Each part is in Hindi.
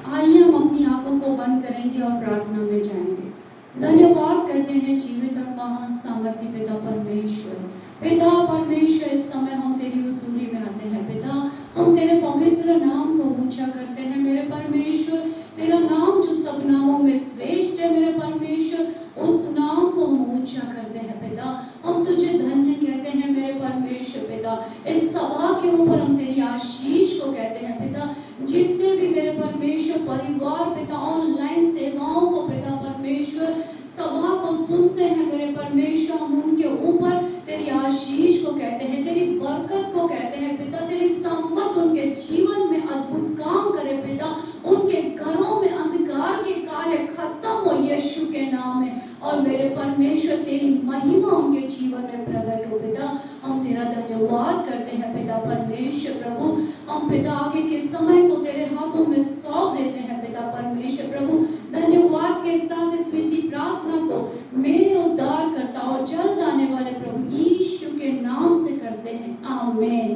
आइए हम अपनी आंखों को बंद करेंगे और प्रार्थना में जाएंगे। धन्यवाद करते हैं जीवित और महान सामर्थ्य पिता परमेश्वर। पिता परमेश्वर, इस समय हम तेरी हुजूरी में आते हैं पिता। हम तेरे पवित्र नाम को ऊंचा करते हैं मेरे परमेश्वर। तेरा नाम जो सब नामों में श्रेष्ठ है मेरे परमेश्वर, उस नाम को हम ऊंचा करते हैं पिता। हम तुझे धन्य कहते हैं मेरे परमेश्वर पिता। इस सभा के ऊपर हम तेरी आशीष को कहते हैं पिता। जितने भी मेरे परमेश्वर परिवार पिता ऑनलाइन सेवाओं को पिता परमेश्वर सभा को सुनते हैं मेरे परमेश्वर, हम उनके ऊपर तेरी आशीष को कहते हैं, तेरी बरकत को कहते हैं पिता। तेरी सामर्थ उनके जीवन में अद्भुत काम करे पिता। उनके घरों में अंधकार के कार्य खत्म हो यीशु के नाम में। और मेरे परमेश्वर तेरी महिमा उनके जीवन में प्रकट हो पिता। हम तेरा धन्यवाद करते हैं पिता परमेश्वर प्रभु। हम पिता आगे के समय को तेरे हाथों में सौंप देते हैं पिता परमेश्वर प्रभु। धन्यवाद के साथ इस विनती प्रार्थना को मेरे उद्धार करता और जल्द आने वाले प्रभु यीशु के नाम से करते हैं, आमीन।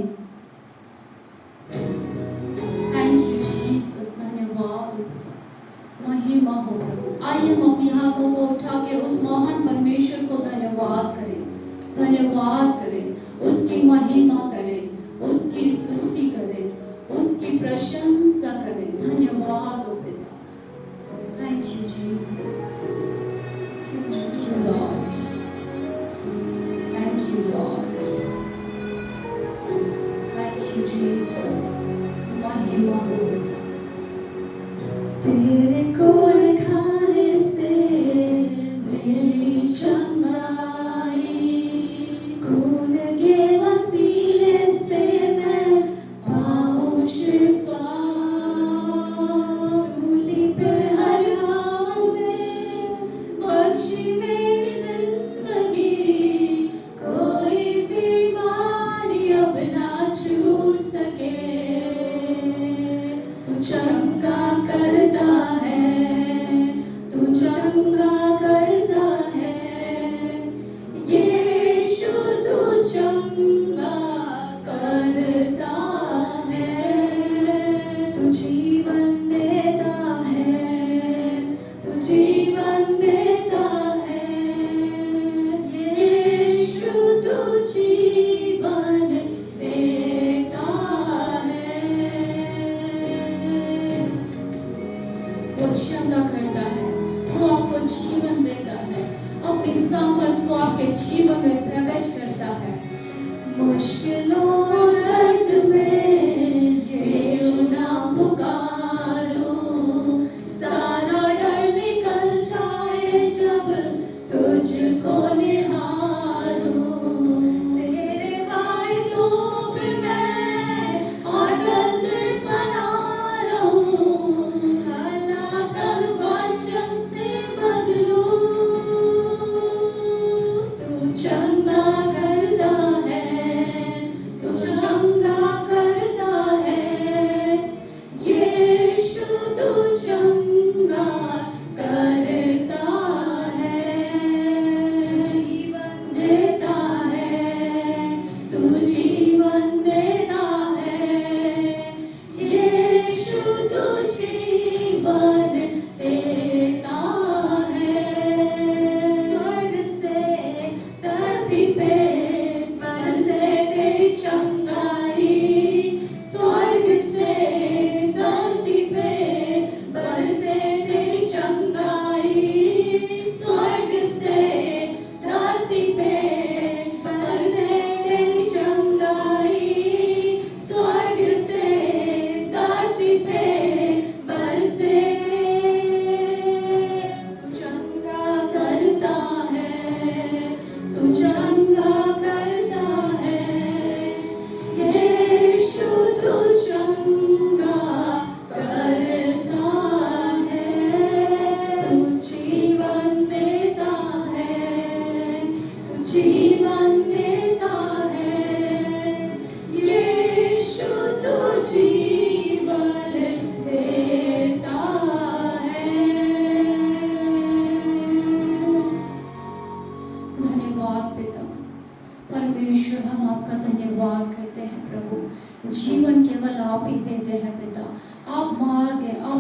थैंक यू जीसस, धन्यवाद हो पिता, महिमा हो प्रभु। आइए हम अपनी हाथों को उठा के उस महान परमेश्वर को धन्यवाद करें, धन्यवाद करें, उसकी महिमा करें, उसकी स्तुति करें, उसकी प्रशंसा करें। धन्यवाद हो पिता। Thank you Jesus, thank you Lord, thank you Lord, thank you Jesus, महिमा हो पिता। तेरे कोड़ खाने से मेरी चंगाई, खून के वसीले से मैं पाऊं शिफा। सूली पे हर घाव से बख्शी मेरी जिंदगी, कोई बीमारी अब ना छू सके। तू चंगा करता है, तू चंगा करता है, यीशु तू चंगा करता है। तू जीवन देता है, तू जीवन देता है, यीशु तू जीवन देता है। वो चंगा करता है, वो आपको जीवन देता है, अपनी सामर्थ को आपके जीवन में प्रकट करता है। मुश्किलों और दर्द में यीशु नाम पुकारो, सारा डर निकल जाए जब तुझको निहारो। तेरे वायदों पे मैं अटल बना रहूं, हालात हर वचन से बदलूं। तू चंगा करता है,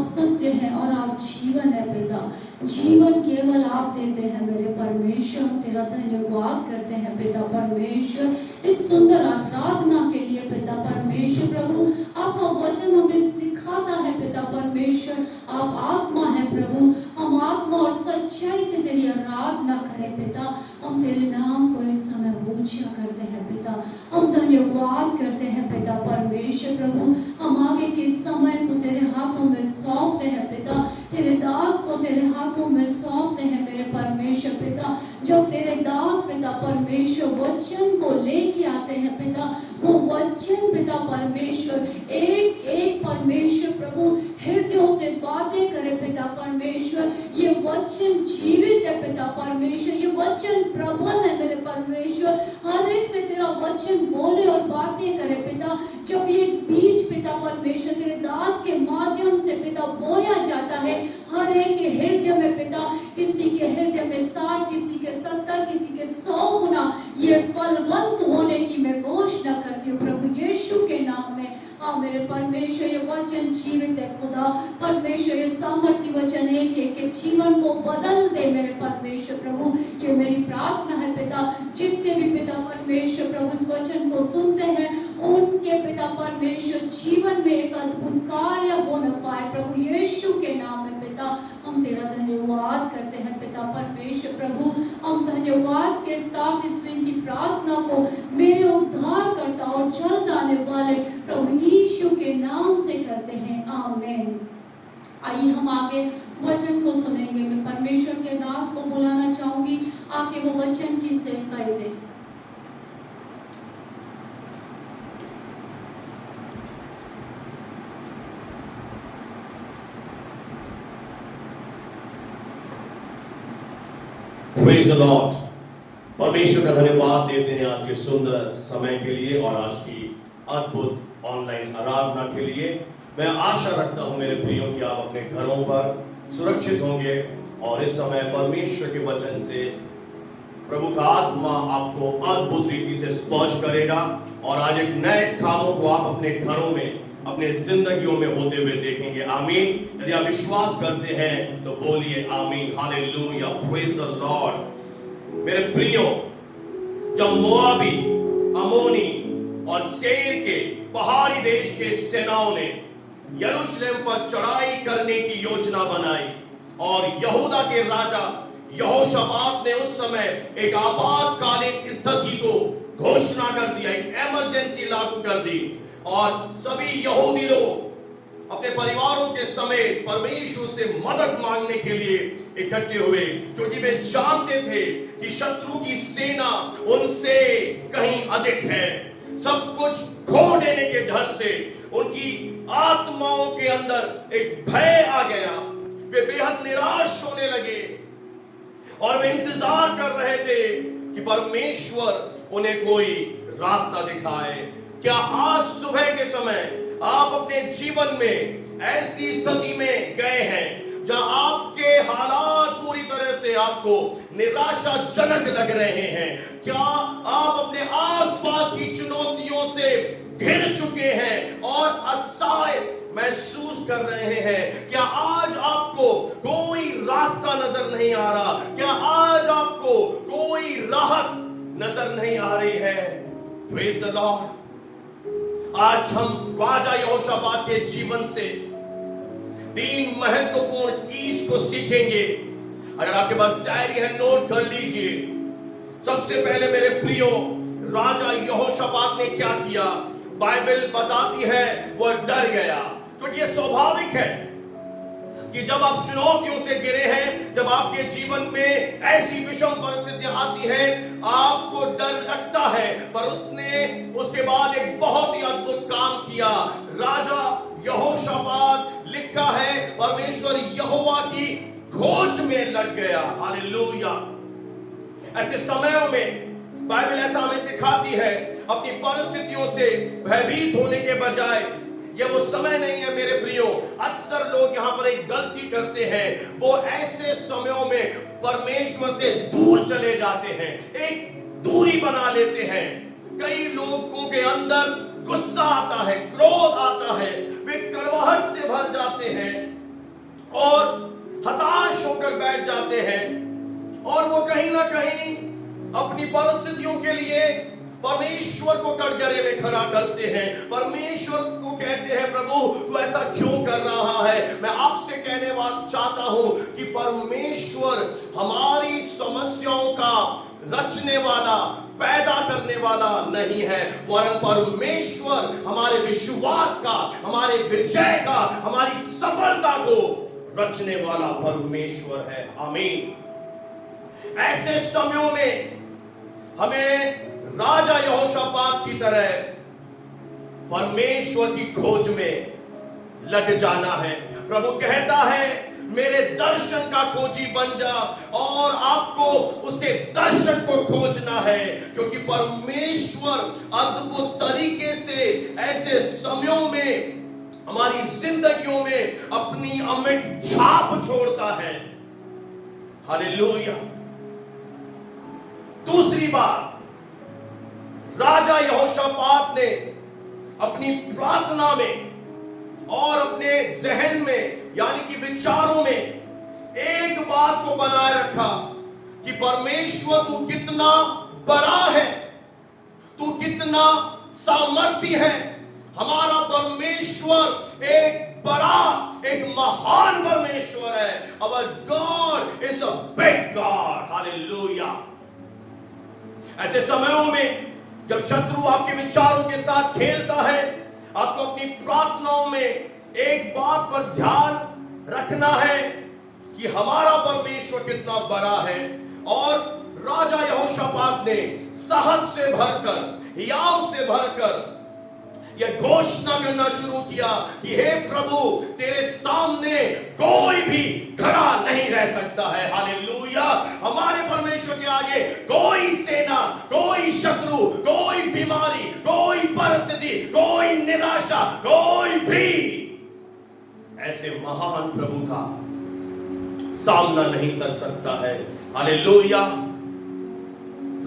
सत्य हैं और आप जीवन है पिता। जीवन केवल आप देते हैं मेरे परमेश्वर। हम तेरा धन्यवाद करते हैं पिता परमेश्वर इस सुंदर आराधना के लिए पिता परमेश्वर। प्रभु आपका वचन हमें सिखाता है पिता परमेश्वर, आप आत्मा है प्रभु। हम आत्मा और सच्चाई से तेरी आराधना करें पिता। हम तेरे नाम को इस समय ऊंचा करते हैं पिता। हम धन्यवाद करते हैं पिता परमेश्वर। प्रभु हम आगे के समय को तेरे हाथों में सौंपते हैं पिता। तेरे दास को तेरे हाथों में सौंपते हैं मेरे परमेश्वर पिता। जब तेरे दास पिता परमेश्वर वचन को लेके आते हैं पिता, वो वचन पिता परमेश्वर एक एक परमेश्वर प्रभु हृदयों से बातें करे पिता परमेश्वर। ये वचन जीवित है पिता परमेश्वर, ये वचन प्रबल है मेरे परमेश्वर। हर एक से तेरा वचन बोले और बातें करे पिता। जब ये बीज पिता परमेश्वर तेरे दास के माध्यम से पिता बोया जाता है हर एक के हृदय में पिता, किसी के हृदय में 60, किसी के 70, किसी के 100 गुना ये फलवंत होने की मैं घोषणा करती हूँ प्रभु यीशु के नाम में। हाँ मेरे परमेश्वर ये वचन जीवित है खुदा परमेश्वर। ये सामर्थ्य वचन एक एक के जीवन को बदल दे मेरे परमेश्वर प्रभु। ये मेरी प्रार्थना है पिता। जितने भी पिता परमेश्वर प्रभु इस वचन को सुनते हैं उनके पिता परमेश्वर जीवन में एक अद्भुत कार्य हो न पाए प्रभु यीशु के नाम में पिता। हम तेरा धन्यवाद करते हैं पिता परमेश्वर प्रभु। हम धन्यवाद के साथ इस विनती प्रार्थना को मेरे उद्धारकर्ता और जल्द आने वाले प्रभु यीशु के नाम से करते हैं, आमीन। आइए हम आगे वचन को सुनेंगे। मैं परमेश्वर के दास को बुलाना चाहूंगी, आके वो वचन की सेवकाई दे। Praise the Lord। परमेश्वर का धन्यवाद देते हैं आज के सुंदर समय के लिए और आज की अद्भुत ऑनलाइन आराधना के लिए। मैं आशा रखता हूं मेरे प्रियो कि आप अपने घरों पर सुरक्षित होंगे और इस समय परमेश्वर के वचन से प्रभु का आत्मा आपको अद्भुत रीति से स्पर्श करेगा और आज एक नए कामों को आप अपने घरों में अपने जिंदगियों में होते हुए देखेंगे, आमीन। यदि आप विश्वास करते हैं तो बोलिए आमीन, हालेलुया, प्रेज द लॉर्ड। मेरे प्रियो, जब मोआबी, अमोनी और सेईर के पहाड़ी देश के सेनाओं ने यरूशलेम पर चढ़ाई करने की योजना बनाई और यहूदा के राजा यहोशापात ने उस समय एक आपातकालीन स्थिति को घोषणा कर दिया, एक इमरजेंसी लागू कर दी और सभी यहूदी लोग अपने परिवारों के समेत परमेश्वर से मदद मांगने के लिए इकट्ठे हुए, क्योंकि वे जानते थे कि शत्रु की सेना उनसे कहीं अधिक है। सब कुछ खो देने के डर से उनकी आत्माओं के अंदर एक भय आ गया। वे बेहद निराश होने लगे और वे इंतजार कर रहे थे कि परमेश्वर उन्हें कोई रास्ता दिखाए। क्या आज सुबह के समय आप अपने जीवन में ऐसी स्थिति में गए हैं जहां आपके हालात पूरी तरह से आपको निराशाजनक लग रहे हैं? क्या आप अपने आसपास की चुनौतियों से घिर चुके हैं और असहाय महसूस कर रहे हैं? क्या आज आपको कोई रास्ता नजर नहीं आ रहा? क्या आज आपको कोई राहत नजर नहीं आ रही है? Praise the Lord. आज हम राजा यहोशापात के जीवन से 3 महत्वपूर्ण चीज को सीखेंगे। अगर आपके पास डायरी है नोट कर लीजिए। सबसे पहले मेरे प्रियो, राजा यहोशापात ने क्या किया? बाइबल बताती है वह डर गया, क्योंकि यह स्वाभाविक है कि जब आप चुनौतियों से घिरे हैं, जब आपके जीवन में ऐसी विषम परिस्थितियां आती हैं, आपको डर लगता है। पर उसने उसके बाद एक बहुत ही अद्भुत काम किया। राजा यहोशापात लिखा है परमेश्वर यहोवा की खोज में लग गया। हालेलुया। ऐसे समयों में बाइबल ऐसा हमें सिखाती है, अपनी परिस्थितियों से भयभीत होने के बजाय ये वो समय नहीं है मेरे प्रियो। अक्सर लोग यहाँ पर एक गलती करते हैं, वो ऐसे समयों में परमेश्वर से दूर चले जाते हैं, एक दूरी बना लेते हैं। कई लोगों के अंदर गुस्सा आता है, क्रोध आता है, वे कड़वाहट से भर जाते हैं। और हताश होकर बैठ जाते हैं और वो कहीं ना कहीं अपनी परिस्थितियों के लिए परमेश्वर को कटघरे में खड़ा करते हैं। परमेश्वर को कहते हैं, प्रभु तू ऐसा क्यों कर रहा है। मैं आपसे कहने चाहता हूं कि परमेश्वर हमारी समस्याओं का रचने वाला, पैदा करने वाला नहीं है, वरन परमेश्वर हमारे विश्वास का, हमारे विजय का, हमारी सफलता को रचने वाला परमेश्वर है। आमीन। ऐसे समयों में हमें राजा यहोशापात की तरह परमेश्वर की खोज में लग जाना है। प्रभु कहता है, मेरे दर्शन का खोजी बन जा, और आपको उसके दर्शन को खोजना है, क्योंकि परमेश्वर अद्भुत तरीके से ऐसे समयों में हमारी जिंदगियों में अपनी अमिट छाप छोड़ता है। हालेलुया। दूसरी बात, राजा यहोशापात ने अपनी प्रार्थना में और अपने जहन में, यानी कि विचारों में, एक बात को बनाए रखा कि परमेश्वर तू कितना बड़ा है, तू कितना सामर्थी है। हमारा परमेश्वर एक बड़ा, एक महान परमेश्वर है। Our God is a big God. Hallelujah. ऐसे समयों में जब शत्रु आपके विचारों के साथ खेलता है, आपको अपनी प्रार्थनाओं में एक बात पर ध्यान रखना है कि हमारा परमेश्वर कितना बड़ा है। और राजा यहोशापात ने साहस से भरकर, याव से भरकर यह घोषणा करना शुरू किया कि हे प्रभु, तेरे सामने कोई भी खड़ा नहीं रह सकता है। हालेलुया। हमारे परमेश्वर के आगे कोई सेना, कोई शत्रु, कोई बीमारी, कोई परिस्थिति, कोई निराशा, कोई भी ऐसे महान प्रभु का सामना नहीं कर सकता है। हालेलुया।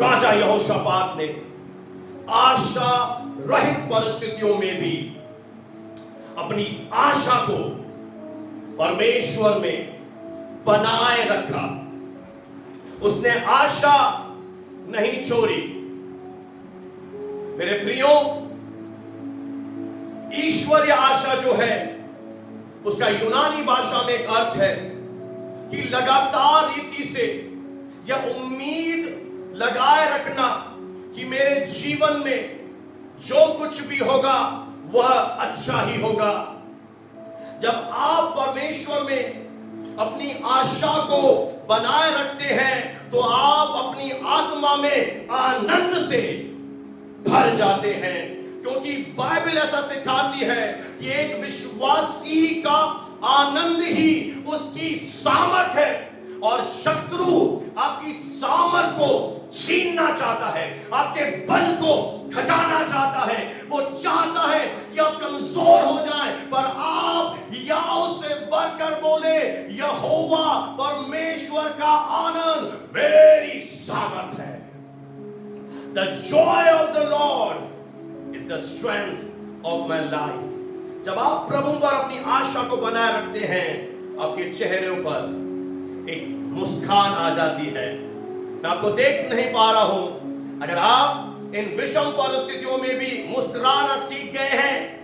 राजा यहोशापात ने आशा रहित परिस्थितियों में भी अपनी आशा को परमेश्वर में बनाए रखा। उसने आशा नहीं छोड़ी। मेरे प्रियो, ईश्वरीय आशा जो है, उसका यूनानी भाषा में एक अर्थ है कि लगातार रीति से यह उम्मीद लगाए रखना कि मेरे जीवन में जो कुछ भी होगा वह अच्छा ही होगा। जब आप परमेश्वर में अपनी आशा को बनाए रखते हैं तो आप अपनी आत्मा में आनंद से भर जाते हैं, क्योंकि बाइबल ऐसा सिखाती है कि एक विश्वासी का आनंद ही उसकी सामर्थ है, और शत्रु आपकी सामर्थ को छीनना चाहता है, आपके बल को घटाना चाहता है। वो चाहता है कि आप कमजोर हो जाएं, पर आप याव से बढ़कर बोले, यहोवा परमेश्वर का आनंद मेरी सामर्थ है। The joy of the Lord is the strength of my life. जब आप प्रभु पर अपनी आशा को बनाए रखते हैं, आपके चेहरे पर एक मुस्कान आ जाती है। मैं आपको देख नहीं पा रहा हूं, अगर आप इन विषम परिस्थितियों में भी मुस्कुराना सीख गए हैं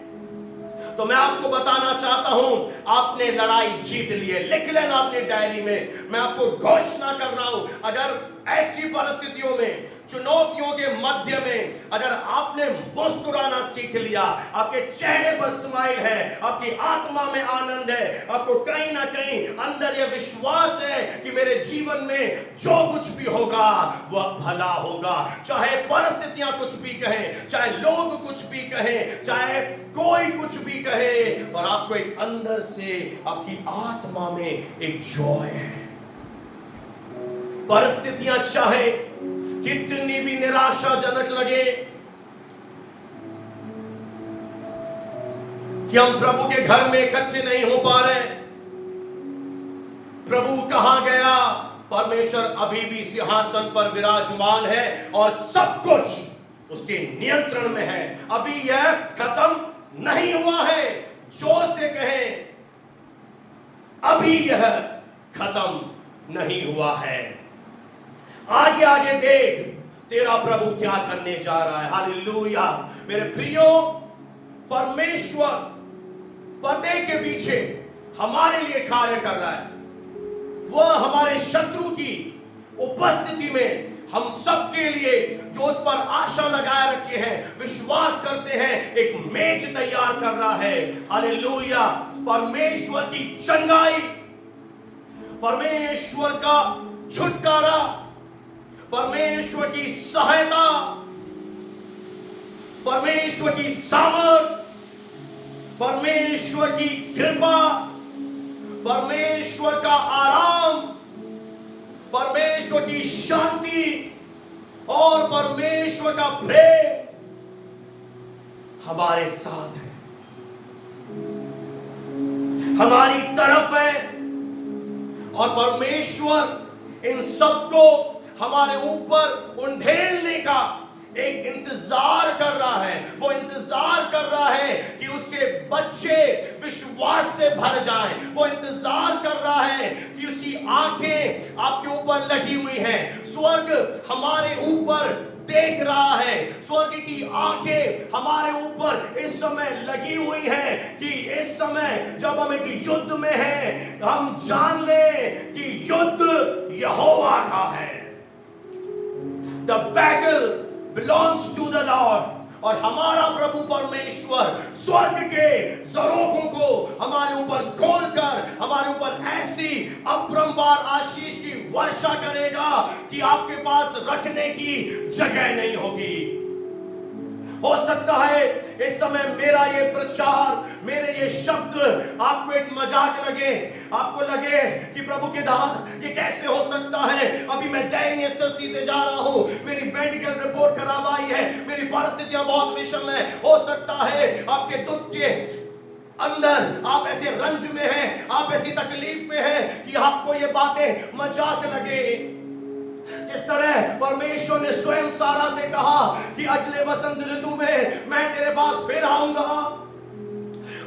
तो मैं आपको बताना चाहता हूं, आपने लड़ाई जीत ली है। लिख लेना अपनी डायरी में। मैं आपको घोषणा कर रहा हूं, अगर ऐसी परिस्थितियों में, चुनौतियों के मध्य में अगर आपने मुस्कुराना सीख लिया, आपके चेहरे पर स्माइल है, आपकी आत्मा में आनंद है, आपको कहीं ना कहीं अंदर यह विश्वास है कि मेरे जीवन में जो कुछ भी होगा वह भला होगा। चाहे परिस्थितियां कुछ भी कहें, चाहे लोग कुछ भी कहें, चाहे कोई कुछ भी कहे, और आपको एक अंदर से आपकी आत्मा में एक जॉय है। परिस्थितियां चाहे कितनी भी निराशाजनक लगे कि हम प्रभु के घर में इकट्ठे नहीं हो पा रहे, प्रभु कहां गया, परमेश्वर अभी भी सिंहासन पर विराजमान है और सब कुछ उसके नियंत्रण में है। अभी यह खत्म नहीं हुआ है। जोर से कहें, अभी यह खत्म नहीं हुआ है। आगे आगे देख तेरा प्रभु क्या करने जा रहा है। हालेलुया। मेरे प्रियो, परमेश्वर पर्दे के पीछे हमारे लिए कार्य कर रहा है। वह हमारे शत्रु की उपस्थिति में हम सबके लिए जो उस पर आशा लगाए रखे हैं, विश्वास करते हैं, एक मेज तैयार कर रहा है। हालेलुया। परमेश्वर की चंगाई, परमेश्वर का छुटकारा, परमेश्वर की सहायता, परमेश्वर की सामर्थ, परमेश्वर की कृपा, परमेश्वर का आराम, परमेश्वर की शांति और परमेश्वर का प्रेम हमारे साथ है, हमारी तरफ है। और परमेश्वर इन सबको हमारे ऊपर उंडेलने का एक इंतजार कर रहा है। वो इंतजार कर रहा है कि उसके बच्चे विश्वास से भर जाएं। वो इंतजार कर रहा है कि उसकी आंखें आपके ऊपर लगी हुई हैं। स्वर्ग हमारे ऊपर देख रहा है। स्वर्ग की आंखें हमारे ऊपर इस समय लगी हुई हैं कि इस समय जब हम एक युद्ध में हैं, हम जान लें कि युद्ध यहोवा का है। The battle belongs to the Lord। और हमारा प्रभु परमेश्वर स्वर्ग के झरोखों को हमारे ऊपर खोलकर हमारे ऊपर ऐसी अपरंपार आशीष की वर्षा करेगा कि आपके पास रखने की जगह नहीं होगी। हो सकता है इस समय मेरा ये प्रचार, मेरे ये शब्द आपको एक मजाक लगे, आपको लगे कि प्रभु के दास ये कैसे हो सकता है। अभी मैं दयनीय स्थिति से जा रहा हूं, मेरी मेडिकल रिपोर्ट खराब आई है, मेरी परिस्थितियां बहुत विषम है। हो सकता है आपके दुख के अंदर आप ऐसे रंज में हैं, आप ऐसी तकलीफ में हैं कि आपको ये बातें मजाक लगे। जिस तरह परमेश्वर ने स्वयं सारा से कहा कि अगले वसंत ऋतु में मैं तेरे पास फिर आऊंगा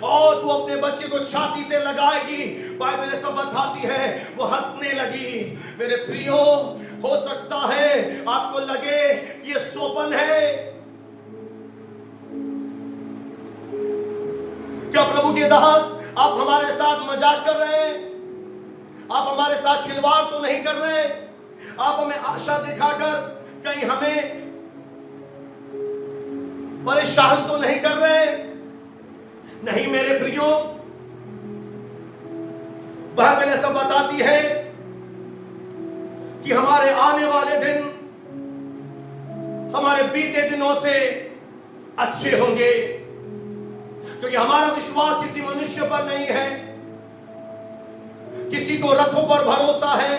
और तू अपने बच्चे को छाती से लगाएगी, बाइबल सब बताती है वो हंसने लगी। मेरे प्रियो, हो सकता है आपको लगे ये स्वप्न है। क्या प्रभु के दास आप हमारे साथ मजाक कर रहे हैं? आप हमारे साथ खिलवाड़ तो नहीं कर रहे? आप हमें आशा दिखाकर कहीं हमें परेशान तो नहीं कर रहे? नहीं मेरे प्रियो, बाइबल ऐसा बताती है कि हमारे आने वाले दिन हमारे बीते दिनों से अच्छे होंगे, क्योंकि हमारा विश्वास किसी मनुष्य पर नहीं है। किसी को रथों पर भरोसा है,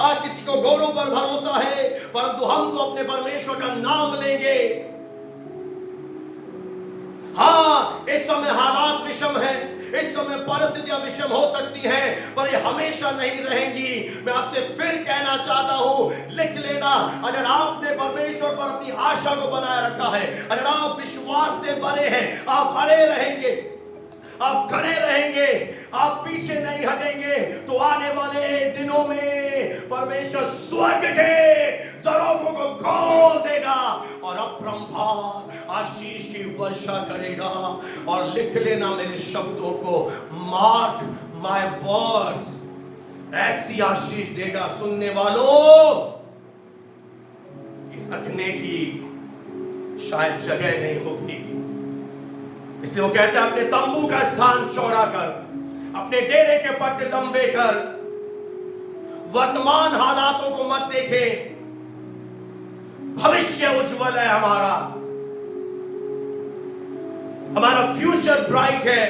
आज किसी को घोड़ों पर भरोसा है, परंतु हम तो अपने परमेश्वर का नाम लेंगे। हाँ, इस समय हालात विषम है, इस समय परिस्थितियां विषम हो सकती हैं, पर ये हमेशा नहीं रहेंगी। मैं आपसे फिर कहना चाहता हूं, लिख लेना, अगर आपने परमेश्वर पर अपनी आशा को बनाए रखा है, अगर आप विश्वास से भरे हैं, आप अड़े रहेंगे, आप खड़े रहेंगे, आप पीछे नहीं हटेंगे, तो आने वाले दिनों में परमेश्वर स्वर्ग के झरोखों को खोल देगा और अपरंपार आशीष की वर्षा करेगा। और लिख लेना मेरे शब्दों को, मार्क माय वर्ड्स, ऐसी आशीष देगा सुनने वालों कि रखने की शायद जगह नहीं होगी। इसलिए वो कहते हैं अपने तंबू का स्थान चौड़ा कर, अपने डेरे के पट्टे लंबे कर, वर्तमान हालातों को मत देखें, भविष्य उज्जवल है हमारा फ्यूचर ब्राइट है।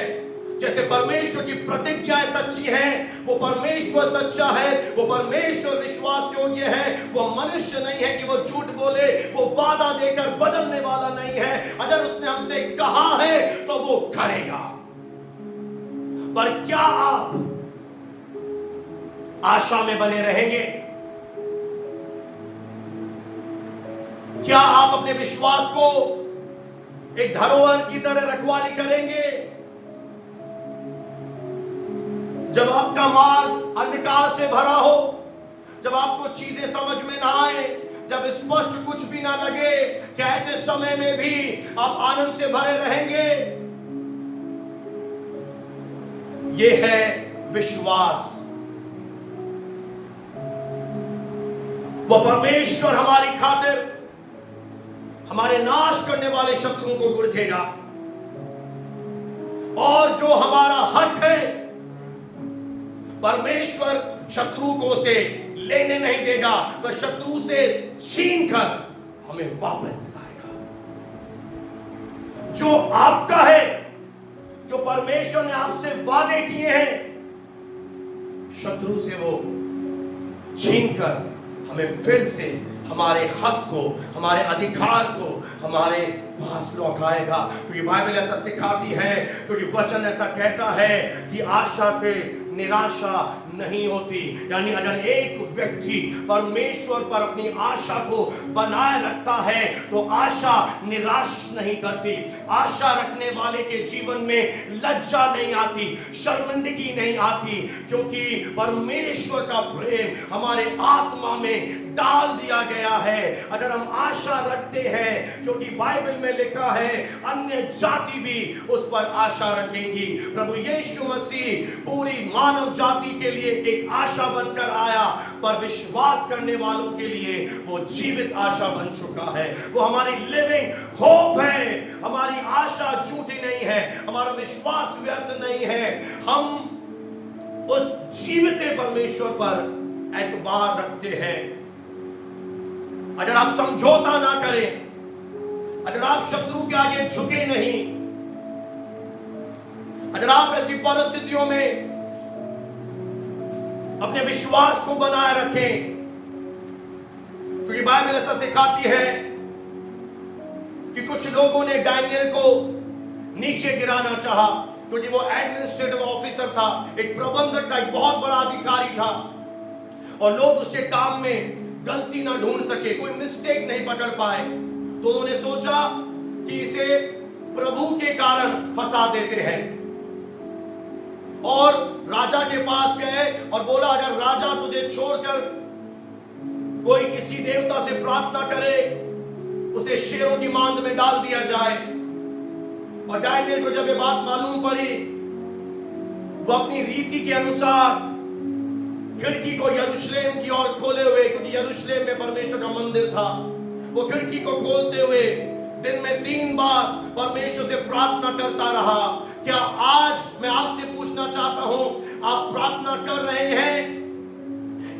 जैसे परमेश्वर की प्रतिज्ञाएं सच्ची हैं, वो परमेश्वर सच्चा है, वो परमेश्वर विश्वास योग्य है, वो मनुष्य नहीं है कि वो झूठ बोले, वो वादा देकर बदलने वाला नहीं है। अगर उसने हमसे कहा है तो वो करेगा। पर क्या आप आशा में बने रहेंगे? क्या आप अपने विश्वास को एक धरोहर की तरह रखवाली करेंगे? जब आपका मार्ग अंधकार से भरा हो, जब आपको चीजें समझ में ना आए, जब स्पष्ट कुछ भी ना लगे, क्या ऐसे समय में भी आप आनंद से भरे रहेंगे? ये है विश्वास। वो परमेश्वर हमारी खातिर हमारे नाश करने वाले शत्रुओं को गुड़धेगा, और जो हमारा हक है परमेश्वर शत्रु को से लेने नहीं देगा, वह शत्रु से छीन कर हमें वापस दिलाएगा। जो आपका है, जो परमेश्वर ने आपसे वादे किए हैं, शत्रु से वो छीन कर हमें फिर से हमारे हक को, हमारे अधिकार को हमारे पास लौटाएगा। क्योंकि बाइबल ऐसा सिखाती है, क्योंकि वचन ऐसा कहता है कि आशा से निराशा नहीं होती। यानी अगर एक व्यक्ति परमेश्वर पर अपनी आशा को बनाए रखता है तो आशा निराश नहीं करती। आशा रखने वाले के जीवन में लज्जा नहीं आती, शर्मिंदगी नहीं आती, क्योंकि परमेश्वर का प्रेम हमारे आत्मा में डाल दिया गया है। अगर हम आशा रखते हैं, क्योंकि बाइबल में लिखा है अन्य जाति भी उस पर आशा रखेंगी। प्रभु यीशु मसीह पूरी मानव जाति के लिए एक आशा बनकर आया, पर विश्वास करने वालों के लिए वो जीवित आशा बन चुका है। वो हमारी लिविंग होप है। हमारी आशा झूठी नहीं है, हमारा विश्वास व्यर्थ नहीं है। हम उस जीवित परमेश्वर पर एतबार रखते हैं। अगर आप समझौता ना करें, अगर आप शत्रु के आगे झुके नहीं, अगर आप ऐसी परिस्थितियों में अपने विश्वास को बनाए रखें, क्योंकि बाइबल ऐसा सिखाती है कि कुछ लोगों ने दानिएल को नीचे गिराना चाहा, क्योंकि वो एडमिनिस्ट्रेटिव ऑफिसर था, एक प्रबंधक का, एक बहुत बड़ा अधिकारी था, और लोग उसके काम में गलती ना ढूंढ सके, कोई मिस्टेक नहीं पकड़ पाए। तो उन्होंने सोचा कि इसे प्रभु के कारण फंसा देते हैं, और राजा के पास गए और बोला अगर राजा तुझे छोड़कर कोई किसी देवता से प्रार्थना करे, उसे शेरों की मांद में डाल दिया जाए। और दानिएल को जब ये बात मालूम पड़ी, वो अपनी रीति के अनुसार खिड़की को यरूशलेम की ओर खोले हुए, क्योंकि यरूशलेम में परमेश्वर का मंदिर था, वो खिड़की को खोलते हुए दिन में 3 बार परमेश्वर से प्रार्थना करता रहा। क्या आज मैं आपसे पूछना चाहता हूं, आप प्रार्थना कर रहे हैं,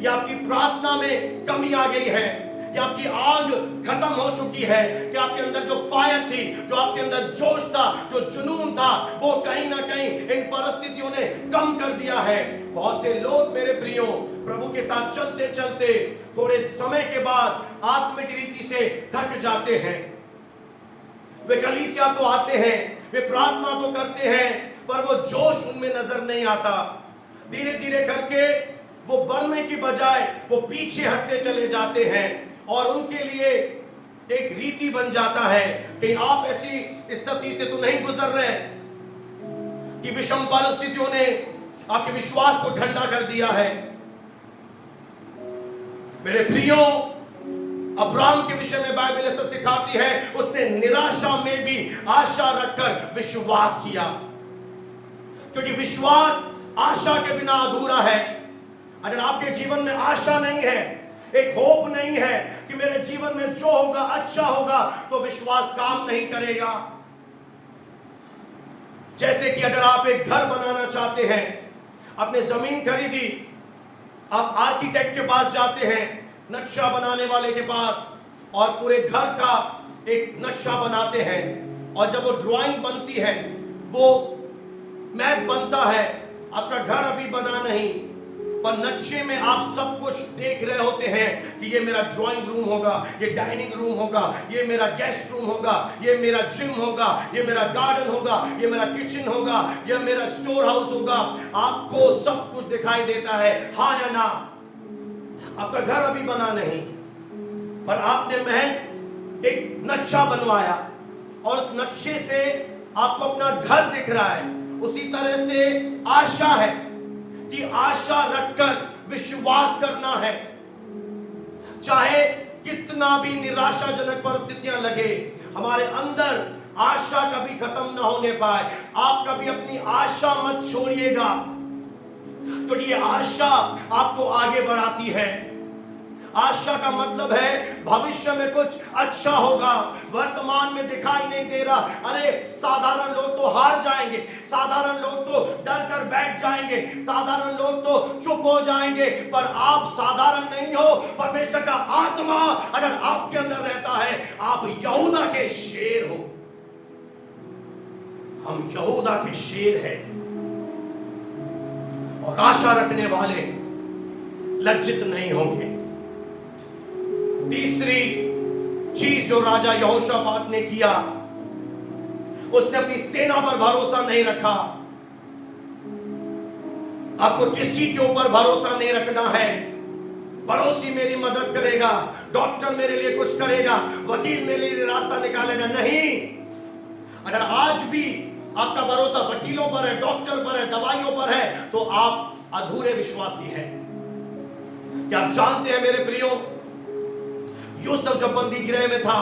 या आपकी प्रार्थना में कमी आ गई है, या आपकी आग खत्म हो चुकी है, कि आपके अंदर जो फायर थी, जो आपके अंदर जोश था, जो जुनून था, वो कहीं ना कहीं इन परिस्थितियों ने कम कर दिया है। बहुत से लोग मेरे प्रियो प्रभु के साथ चलते चलते थोड़े समय के बाद आत्मिक रीति से थक जाते हैं। वे कलीसिया तो आते हैं, वे प्रार्थना तो करते हैं, पर वो जोश उनमें नजर नहीं आता। धीरे धीरे करके वो बढ़ने की बजाय वो पीछे हटते चले जाते हैं, और उनके लिए एक रीति बन जाता है कि आप ऐसी स्थिति से तो नहीं गुजर रहे कि विषम परिस्थितियों ने आपके विश्वास को ठंडा कर दिया है। मेरे प्रियो, अब्राहम के विषय में बाइबल ऐसा सिखाती है, उसने निराशा में भी आशा रखकर विश्वास किया, क्योंकि विश्वास आशा के बिना अधूरा है। अगर आपके जीवन में आशा नहीं है, एक होप नहीं है कि मेरे जीवन में जो होगा अच्छा होगा, तो विश्वास काम नहीं करेगा। जैसे कि अगर आप एक घर बनाना चाहते हैं, आपने जमीन खरीदी, आप आर्किटेक्ट के पास जाते हैं, नक्शा बनाने वाले के पास, और पूरे घर का एक नक्शा बनाते हैं, और जब वो ड्राइंग बनती है, वो मैप बनता है, आपका घर अभी बना नहीं, पर नक्शे में आप सब कुछ देख रहे होते हैं कि ये मेरा ड्राइंग रूम होगा, ये डाइनिंग रूम होगा, ये मेरा गेस्ट रूम होगा, ये मेरा जिम होगा, ये मेरा गार्डन होगा, ये मेरा किचन होगा, ये मेरा स्टोर हाउस होगा। आपको सब कुछ दिखाई देता है, हाँ या ना? आपका घर अभी बना नहीं, पर आपने महज एक नक्शा बनवाया, और उस नक्शे से आपको अपना घर दिख रहा है। उसी तरह से आशा है कि आशा रखकर विश्वास करना है, चाहे कितना भी निराशाजनक परिस्थितियां लगे, हमारे अंदर आशा कभी खत्म ना होने पाए। आप कभी अपनी आशा मत छोड़िएगा, तो ये आशा आपको आगे बढ़ाती है। आशा का मतलब है भविष्य में कुछ अच्छा होगा, वर्तमान में दिखाई नहीं दे रहा। अरे साधारण लोग तो हार जाएंगे, साधारण लोग तो डर कर बैठ जाएंगे, साधारण लोग तो चुप हो जाएंगे, पर आप साधारण नहीं हो। परमेश्वर का आत्मा अगर आपके अंदर रहता है, आप यहूदा के शेर हो। हम यहूदा के शेर हैं, और आशा रखने वाले लज्जित नहीं होंगे। तीसरी चीज जो राजा यहोशापात ने किया, उसने अपनी सेना पर भरोसा नहीं रखा। आपको किसी के ऊपर भरोसा नहीं रखना है। पड़ोसी मेरी मदद करेगा, डॉक्टर मेरे लिए कुछ करेगा, वकील मेरे लिए रास्ता निकालेगा, नहीं। अगर आज भी आपका भरोसा वकीलों पर है, डॉक्टर पर है, दवाइयों पर है, तो आप अधूरे विश्वासी हैं। क्या आप जानते हैं मेरे प्रियो, यूसुफ जब बंदी गृह में था,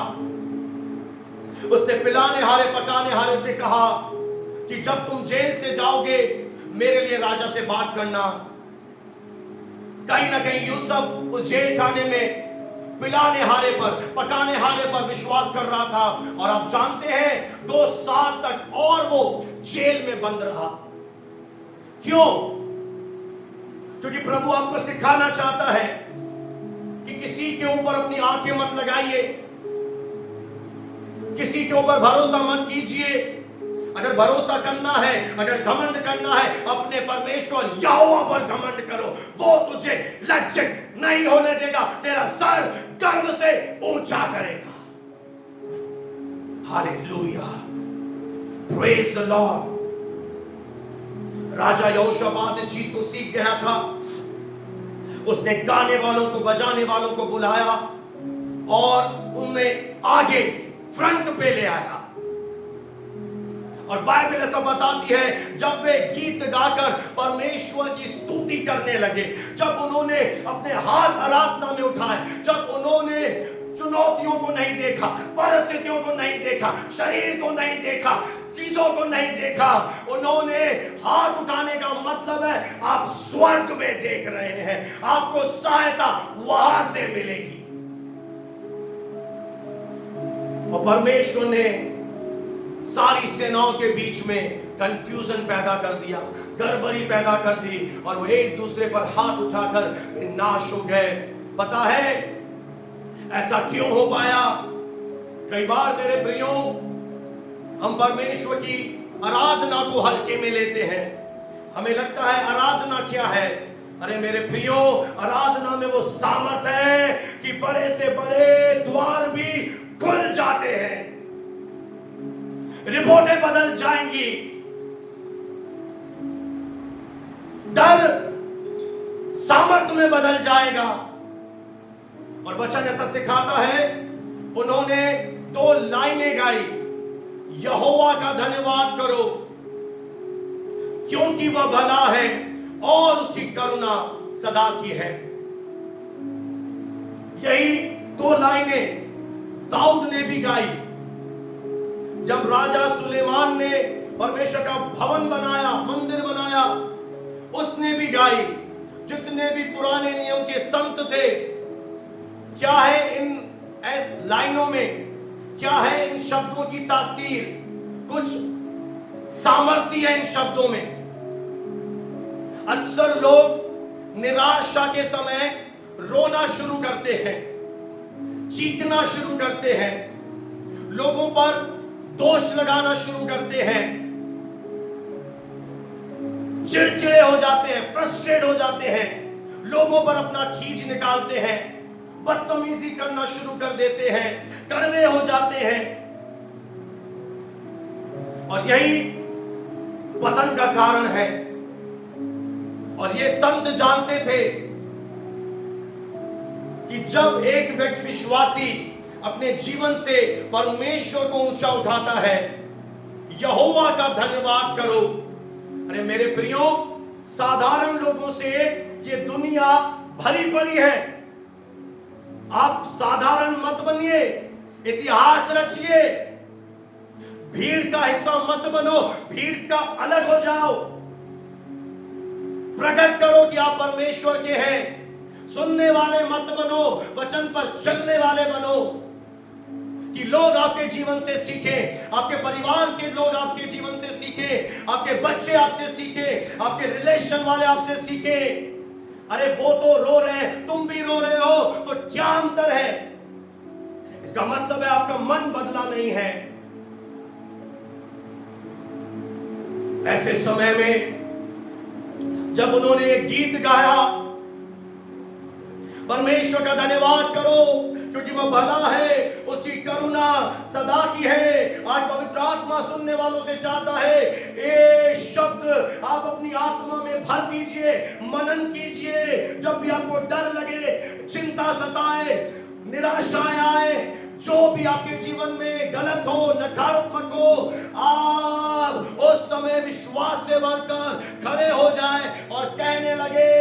उसने पिलाने हारे पकाने हारे से कहा कि जब तुम जेल से जाओगे मेरे लिए राजा से बात करना। कहीं ना कहीं यूसुफ उस जेल खाने में पिलाने हारे पर पकाने हारे पर विश्वास कर रहा था, और आप जानते हैं 2 साल तक और वो जेल में बंद रहा। क्यों? क्योंकि प्रभु आपको सिखाना चाहता है कि किसी के ऊपर अपनी आंखें मत लगाइए, किसी के ऊपर भरोसा मत कीजिए। अगर भरोसा करना है, अगर घमंड करना है, अपने परमेश्वर यहोवा पर घमंड करो। वो तुझे लज्जित नहीं होने देगा, तेरा सर गर्व से ऊंचा करेगा। Hallelujah, praise the lord. राजा यहोशापात इस चीज को सीख गया था। उसने गाने वालों को, बजाने वालों को बुलाया और उन्हें आगे फ्रंट पे ले आया। और बाइबल ऐसा बताती है, जब वे गीत गाकर परमेश्वर की स्तुति करने लगे, जब उन्होंने अपने हाथ आराधना में उठाए, जब उन्होंने चुनौतियों को नहीं देखा, परिस्थितियों को नहीं देखा, शरीर को नहीं देखा, चीजों को नहीं देखा, उन्होंने हाथ उठाने का मतलब है आप स्वर्ग में देख रहे हैं, आपको सहायता वहां से मिलेगी। और परमेश्वर ने सारी सेनाओं के बीच में कंफ्यूजन पैदा कर दिया, गड़बड़ी पैदा कर दी, और वो एक दूसरे पर हाथ उठाकर नाश हो गए। पता है ऐसा क्यों हो पाया? कई बार मेरे प्रियो, हम परमेश्वर की आराधना को हल्के में लेते हैं। हमें लगता है आराधना क्या है? अरे मेरे प्रियो, आराधना में वो सामर्थ है कि बड़े से बड़े द्वार भी खुल जाते हैं, रिपोर्टें बदल जाएंगी, डर सामर्थ में बदल जाएगा। और वचन ऐसा सिखाता है, उन्होंने 2 लाइनें गाई, यहोवा का धन्यवाद करो क्योंकि वह भला है और उसकी करुणा सदा की है। यही 2 लाइनें दाऊद ने भी गाई। जब राजा सुलेमान ने परमेश्वर का भवन बनाया, मंदिर बनाया, उसने भी गाई। जितने भी पुराने नियम के संत थे, क्या है इन लाइनों में, क्या है इन शब्दों की तासीर? कुछ सामर्थ्य है इन शब्दों में। अक्सर लोग निराशा के समय रोना शुरू करते हैं, चीखना शुरू करते हैं, लोगों पर दोष लगाना शुरू करते हैं, चिड़चिड़े हो जाते हैं, फ्रस्ट्रेट हो जाते हैं, लोगों पर अपना खींच निकालते हैं, बदतमीजी करना शुरू कर देते हैं, कड़वे हो जाते हैं। और यही पतन का कारण है। और ये संत जानते थे कि जब एक व्यक्ति विश्वासी अपने जीवन से परमेश्वर को ऊंचा उठाता है, यहोवा का धन्यवाद करो। अरे मेरे प्रियो, साधारण लोगों से ये दुनिया भरी पड़ी है। आप साधारण मत बनिए, इतिहास रचिए, भीड़ का हिस्सा मत बनो, भीड़ का अलग हो जाओ। प्रकट करो कि आप परमेश्वर के हैं। सुनने वाले मत बनो, वचन पर चलने वाले बनो, कि लोग आपके जीवन से सीखें, आपके परिवार के लोग आपके जीवन से सीखें, आपके बच्चे आपसे सीखें, आपके रिलेशन वाले आपसे सीखें। अरे वो तो रो रहे हैं, तुम भी रो रहे हो, तो क्या अंतर है? इसका मतलब है आपका मन बदला नहीं है। ऐसे समय में जब उन्होंने एक गीत गाया, परमेश्वर का धन्यवाद करो क्योंकि वह भला है, उसकी करुणा सदा की है। आज पवित्र आत्मा सुनने वालों से चाहता है, ये शब्द आप अपनी आत्मा में भर दीजिए, मनन कीजिए। जब भी आपको डर लगे, चिंता सताए, निराशाएं आए, जो भी आपके जीवन में गलत हो, नकारात्मक हो, आप उस समय विश्वास से भरकर खड़े हो जाए और कहने लगे,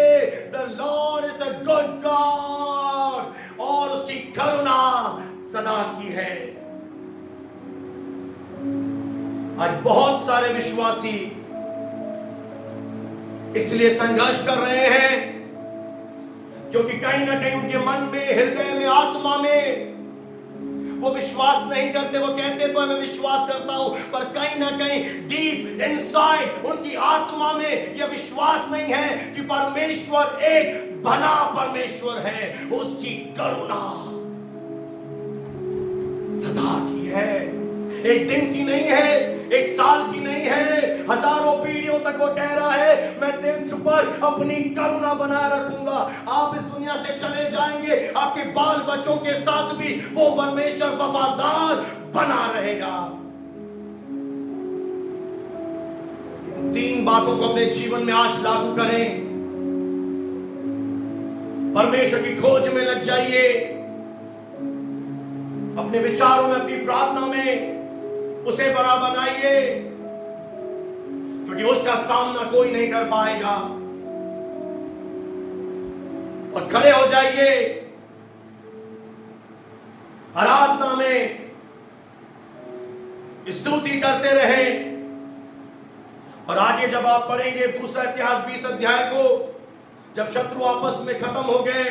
the Lord is a good God, और उसकी करुणा सदा की है। आज बहुत सारे विश्वासी इसलिए संघर्ष कर रहे हैं क्योंकि कहीं ना कहीं उनके मन में, हृदय में, आत्मा में वो विश्वास नहीं करते। वो कहते तो मैं विश्वास करता हूं, पर कहीं ना कहीं डीप इनसाइड उनकी आत्मा में यह विश्वास नहीं है कि परमेश्वर एक भला परमेश्वर है, उसकी करुणा सदा की है, एक दिन की नहीं है, एक साल की नहीं है, हजारों पीढ़ियों तक वो कह रहा है, मैं तेज पर अपनी करुणा बनाए रखूंगा। आप इस दुनिया से चले जाएंगे, आपके बाल बच्चों के साथ भी वो परमेश्वर वफादार बना रहेगा। इन 3 बातों को अपने जीवन में आज लागू करें। परमेश्वर की खोज में लग जाइए, अपने विचारों में, अपनी प्रार्थना में उसे बड़ा बनाइए, क्योंकि उसका सामना कोई नहीं कर पाएगा। और खड़े हो जाइए, आराधना में स्तुति करते रहें। और आगे जब आप पढ़ेंगे दूसरा इतिहास 20 अध्याय को, जब शत्रु आपस में खत्म हो गए,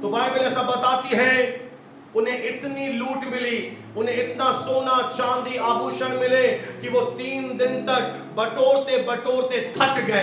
तो बाइबल ऐसा बताती है, उन्हें इतनी लूट मिली, उन्हें इतना सोना चांदी आभूषण मिले कि वो 3 दिन तक बटोरते बटोरते थक गए,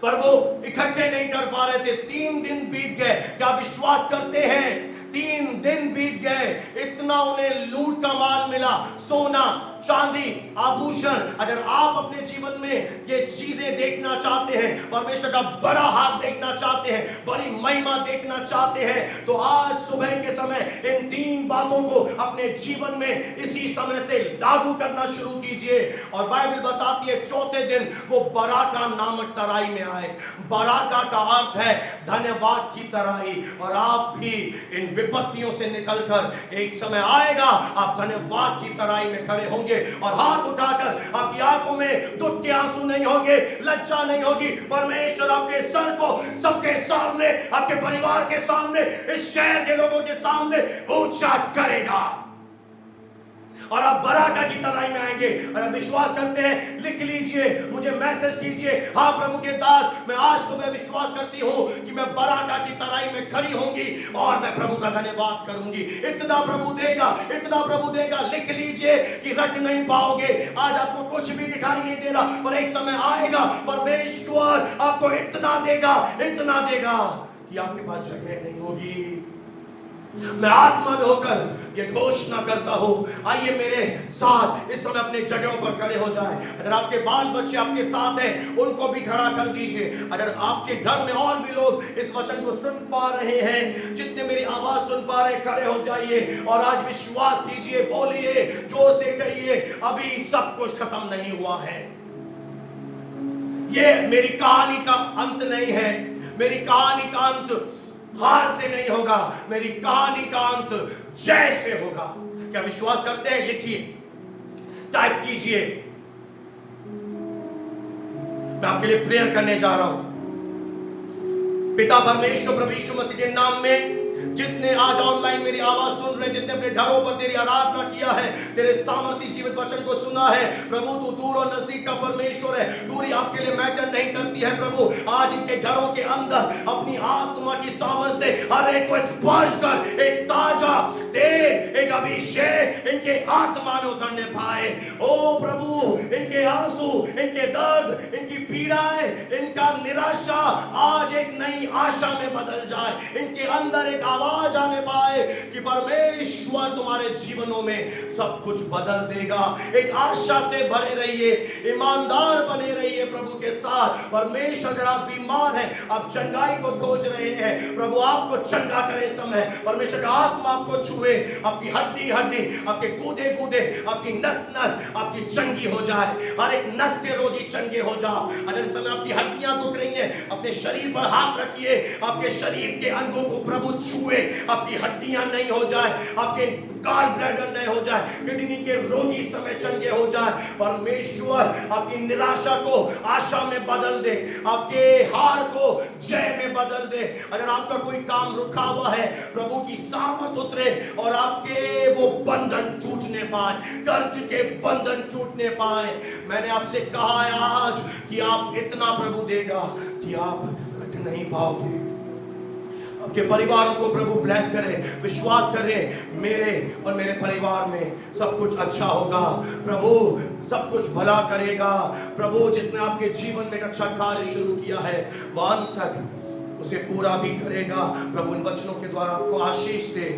पर वो इकट्ठे नहीं कर पा रहे थे। 3 दिन बीत गए। क्या विश्वास करते हैं? 3 दिन बीत गए, इतना उन्हें लूट का माल मिला, सोना चांदी आभूषण। अगर आप अपने जीवन में ये चीजें देखना चाहते हैं, परमेश्वर का बड़ा हाथ देखना चाहते हैं, बड़ी महिमा देखना चाहते हैं, तो आज सुबह के समय इन 3 बातों को अपने जीवन में इसी समय से लागू करना शुरू कीजिए। और बाइबल बताती है, चौथे दिन वो बराका नामक तराई में आए। बराका का अर्थ है धन्यवाद की तराई। और आप भी इन विपत्तियों से निकलकर एक समय आएगा, आप धन्यवाद की तराई में खड़े होंगे और हाथ उठाकर आपकी आंखों में दुख के आंसू नहीं होंगे, लज्जा नहीं होगी। परमेश्वर आपके सर को सबके सामने, आपके परिवार के सामने, इस शहर के लोगों के सामने ऊंचा करेगा और आप बराका की तराई में आएंगे। अगर विश्वास करते हैं, लिख लीजिए, मुझे मैसेज कीजिए, हाँ प्रभु के दास, मैं आज सुबह विश्वास करती हूँ कि मैं बराका की तराई में खड़ी होंगी और मैं प्रभु का धन्यवाद करूंगी। इतना प्रभु देगा, इतना प्रभु देगा। लिख लीजिए कि रख नहीं पाओगे, आज आपको कुछ भी दिखाई नहीं दे रहा, पर एक समय आएगा परमेश्वर आपको इतना देगा कि आपके पास जगह नहीं होगी। मैं आत्मा में होकर ये घोषणा करता हूं, आइए मेरे साथ इस समय अपने जगहों पर खड़े हो जाएं। अगर आपके बाल बच्चे आपके साथ हैं, उनको भी खड़ा कर दीजिए। अगर आपके घर में और भी लोग इस वचन को सुन पा रहे हैं, जितने मेरी आवाज सुन पा रहे हैं, खड़े हो जाइए और आज विश्वास कीजिए, बोलिए, जोर से कहिए, अभी सब कुछ खत्म नहीं हुआ है। ये मेरी कहानी का अंत नहीं है, मेरी कहानी का अंत हार से नहीं होगा, मेरी कहानी का अंत जय से होगा। क्या विश्वास करते हैं? लिखिए, टाइप कीजिए, मैं आपके लिए प्रेयर करने जा रहा हूं। पिता परमेश्वर प्रभु यीशु मसीह के नाम में जितने आज ऑनलाइन मेरी आवाज सुन रहे, जितने अपने घरों पर तेरी आराधना किया है, तेरे सामर्थ्य जीवित वचन को सुना है प्रभु, तू दूर और नजदीक का परमेश्वर है। दूरी आपके लिए मैटर नहीं करती है प्रभु। आज इनके घरों के अंदर अपनी आत्मा की सामर्थ से हर एक को स्पर्श कर एक ताजा तेज, एक अभिषेक इनके आत्मा में उतरने पाए। ओ प्रभु, इनके आंसू, इनके दर्द, इनकी पीड़ाएं, इनका निराशा आज एक नई आशा में बदल जाए। इनके अंदर एक आवाज आने पाए कि परमेश्वर तुम्हारे जीवनों में सब कुछ बदल देगा। एक आशा से भरे रहिए, ईमानदार बने रहिए प्रभु के साथ। परमेश्वर, अगर आप बीमार हैं, आप चंगाई को खोज रहे हैं, प्रभु आपको चंगा करे समय। परमेश्वर का आत्मा आपको छुए, आपकी हड्डी हड्डी, आपके कूदे कूदे, आपकी नस नस आपकी चंगी हो जाए। हर एक नस के रोगी चंगे हो जाओ। अगर समय आपकी हड्डियां दुख रही हैं, अपने शरीर पर हाथ रखिए, आपके शरीर के अंगों को प्रभु छुए, आपकी हड्डियां नहीं हो जाए, आपके गॉल ब्लैडर नहीं हो जाए, किडनी के रोगी समय चंगे हो जाए। परमेश्वर आपकी निराशा को आशा में बदल दे, आपके हार को जय में बदल दे। अगर आपका कोई काम रुका हुआ है, प्रभु की सामर्थ उतरे और आपके वो बंधन टूटने पाए, कर्ज के बंधन टूटने पाए। मैंने आपसे कहा है आज कि आप इतना प्रभु देगा कि आप रख नहीं पाओगे। आपके परिवारों को प्रभु ब्लेस करे। विश्वास करें, मेरे और मेरे परिवार में सब कुछ अच्छा होगा। प्रभु सब कुछ भला करेगा। प्रभु जिसने आपके जीवन में एक अच्छा कार्य शुरू किया है, वह अंत तक उसे पूरा भी करेगा। प्रभु इन वचनों के द्वारा आपको आशीष दे।